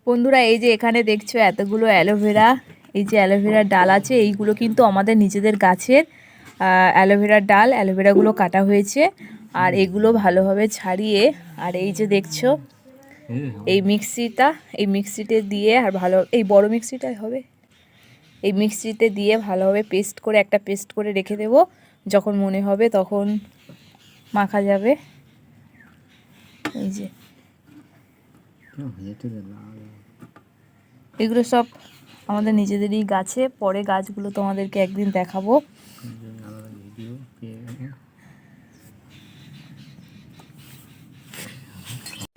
বন্ধুরা এই যে এখানে দেখছো এতগুলো অ্যালোভেরা, এই যে অ্যালোভেরার ডাল আছে, এইগুলো কিন্তু আমাদের নিজেদের গাছের অ্যালোভেরার ডাল। অ্যালোভেরাগুলো কাটা হয়েছে আর এগুলো ভালোভাবে ছাড়িয়ে, আর এই যে দেখছো এই মিক্সিতে দিয়ে, আর ভালো এই বড় মিক্সিটাই হবে, এই মিক্সিতে দিয়ে ভালোভাবে পেস্ট করে একটা পেস্ট করে রেখে দেব। যখন মনে হবে তখন মাখা যাবে। এই যে এগুলো সব আমাদের নিজেদেরই গাছে, পরে গাছগুলো তোমাদেরকে একদিন দেখাবো।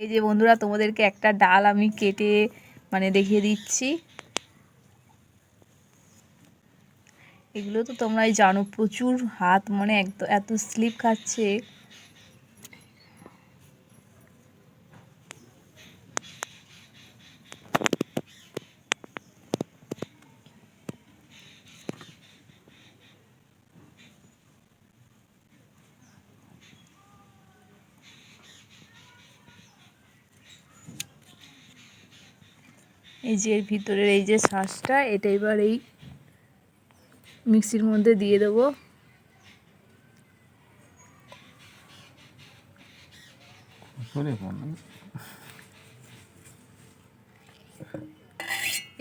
এই যে বন্ধুরা তোমাদেরকে একটা ডাল আমি কেটে দেখিয়ে দিচ্ছি। এগুলো তো তোমরাই জানো, প্রচুর হাত এত স্লিপ খাচ্ছে। এই যে এর ভিতরের এই যে শ্বাসটা, এটা এবার এই মিক্সির মধ্যে দিয়ে দেবো।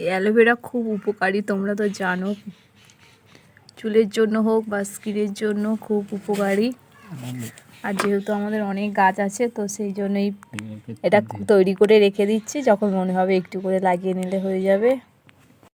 এই অ্যালোভেরা খুব উপকারী, তোমরা তো জানো, চুলের জন্য হোক বা স্কিনের জন্য খুব উপকারী। আর যেহেতু আমাদের অনেক গাছ আছে, তো সেই জন্যই এটা তৈরি করে রেখে দিচ্ছি, যখন মনে হবে একটু করে লাগিয়ে নিলে হয়ে যাবে।